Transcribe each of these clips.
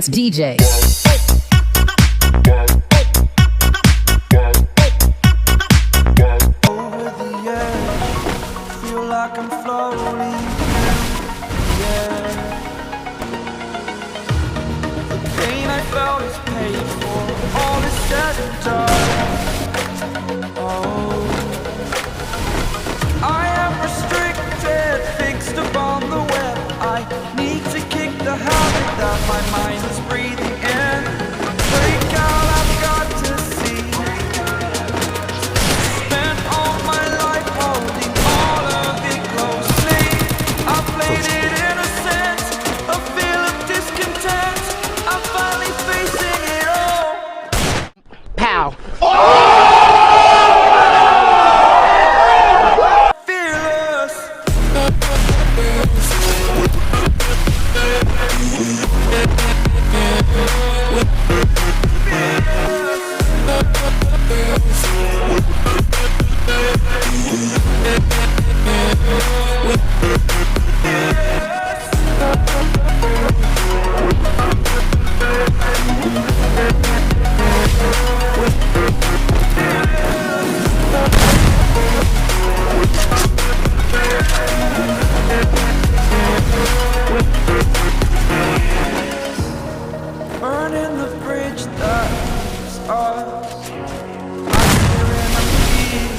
dance DJ. Over the edge, feel like I'm floating through the air. The pain I felt is paid for, all is said and done. Oh, I am restricted, fixed upon the web. I need to kick the habit that my mind is breathing in. Break out, I've got to see. Spent all my life holding all of it closely. I played it innocent, a feel of discontent. I'm finally facing it all. Pow. Fearless. Burning the bridge that is us. I'm hearing a feeling.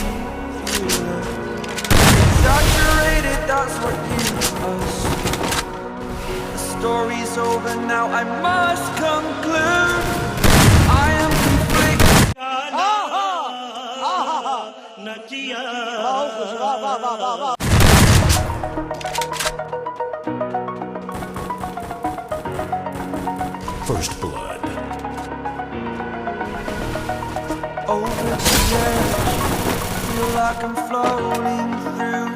Exaggerated, that's what you us. The story's over now, I must conclude. I am conflicted. First blood. Over the edge, feel like I'm floating through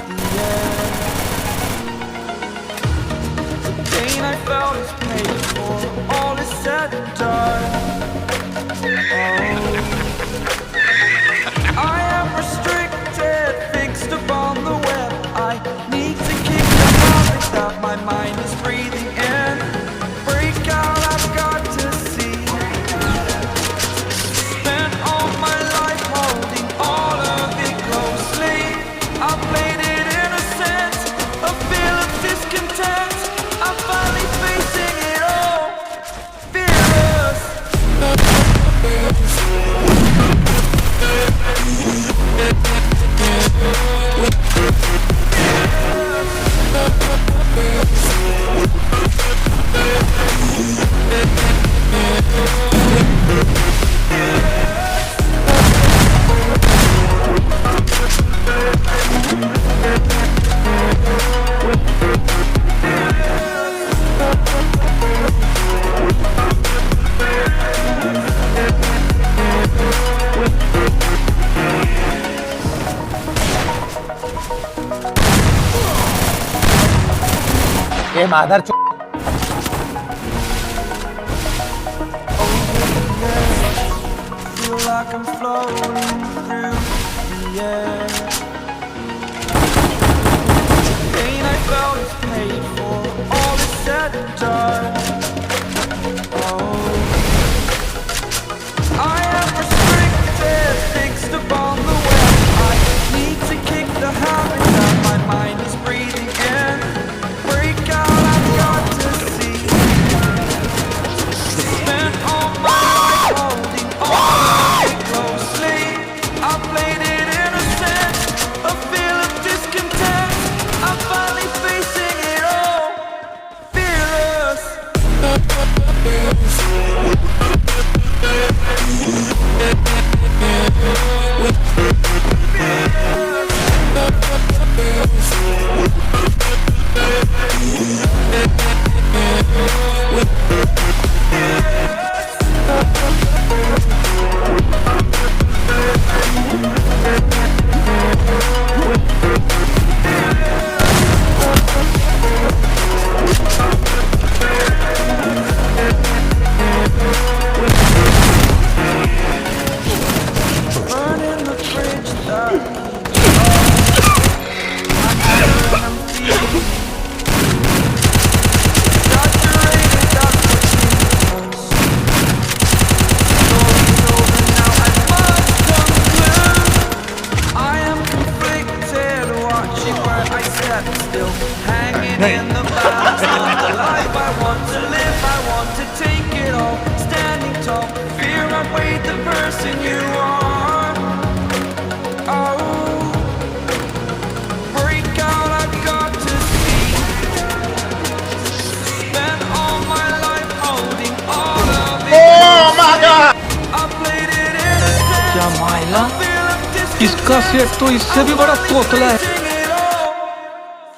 the air. The pain I felt is paid for, all is said and done. Oh, I am restricted, fixed upon the web. I need to kick the habit that my mind is breathing in. Break out, I've got to see. Spent all my life holding all of it closely. I played it innocent, a feel of discontent. I'm finally facing it all. Fearless. ये मादर चो Feel like I'm floating through the air. The pain I felt is paid for, all is said and done. Oh, I am restricted, fixed upon the web. I need to kick the habit that my mind is breathing in. Break out, I've got to see. Spent all my life holding all of it closely. I played it innocent, a feel of discontent. I'm finally facing it all. Fearless. outweighed the person you are. Oh, break out, I've got to see. Spent all my life holding all of it. Oh my God! I played it innocent. क्या माइला I feel a discontent. इसका set तो इससे भी बड़ा तोतला है। Sing it all,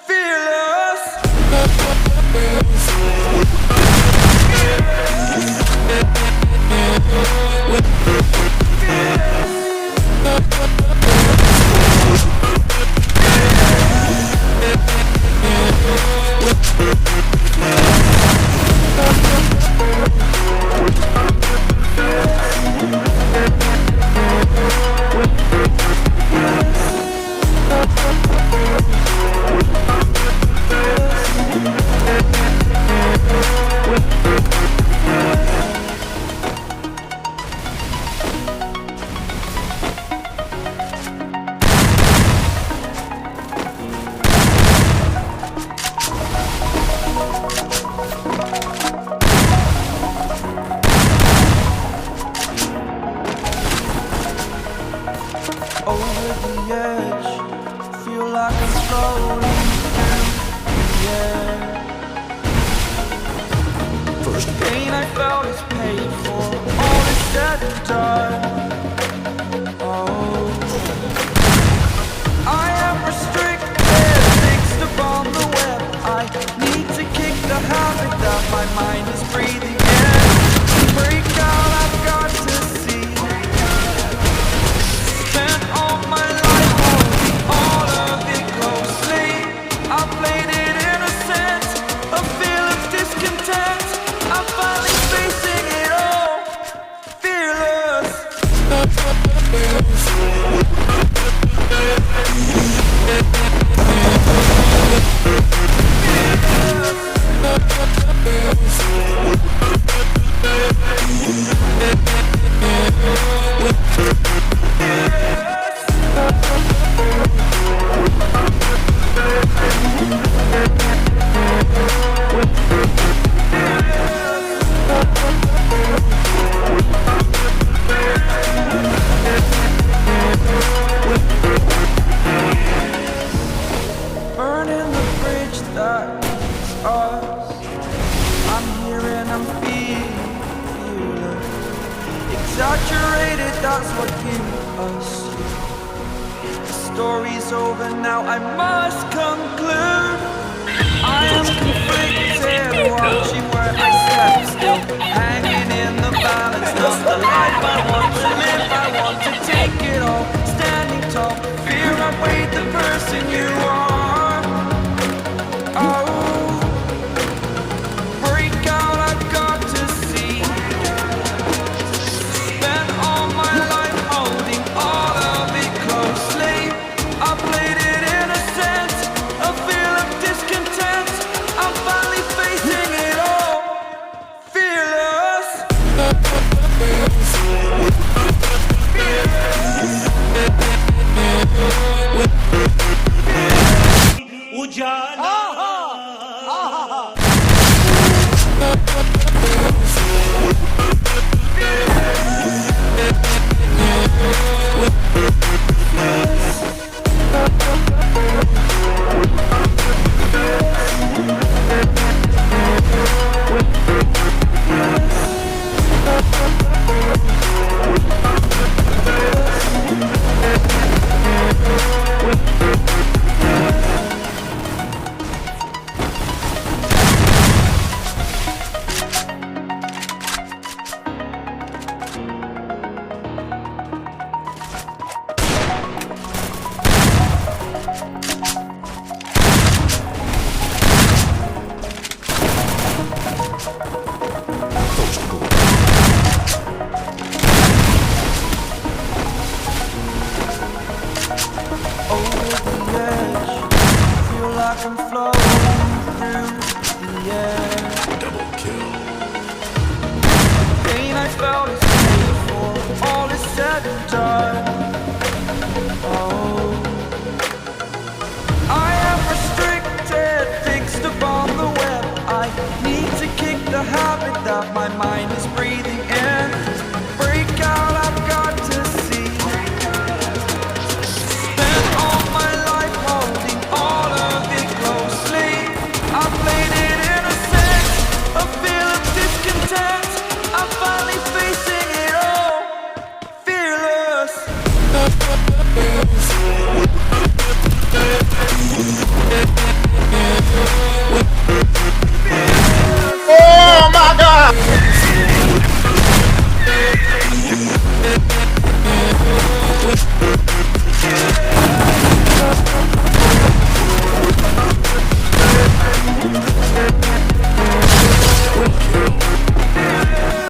fearless. Over the edge, feel like I'm floating through the air. First blood. Pain I felt is paid for, all is said and done. Oh, I am restricted, fixed upon the web. I need to kick the habit that my mind is breathing in. Break out, I've got to see. Spent all my life holding all of it closely. I played it innocent, a feel of discontent. I'm finally facing it all, fearless. Burning the bridge that leads us. I'm here and I'm feeling fearless. Exaggerated, that's what you assume. The story's over now, I must conclude. I am conflicted, watching where I step still, hanging in the balance. Not the life I want to live, I want to take it all. Standing tall, fear outweighed the person you are. Oh, break out, I've got to see. Spent all my life holding all of it closely. I played it innocent, a feel of discontent. I'm finally facing it all, fearless. I'm floating through the air. Double kill. Pain I felt is paid for, all is said and done. Oh, I am restricted, fixed upon the web. I need to kick the habit that my mind is breathing in. Break Double kill.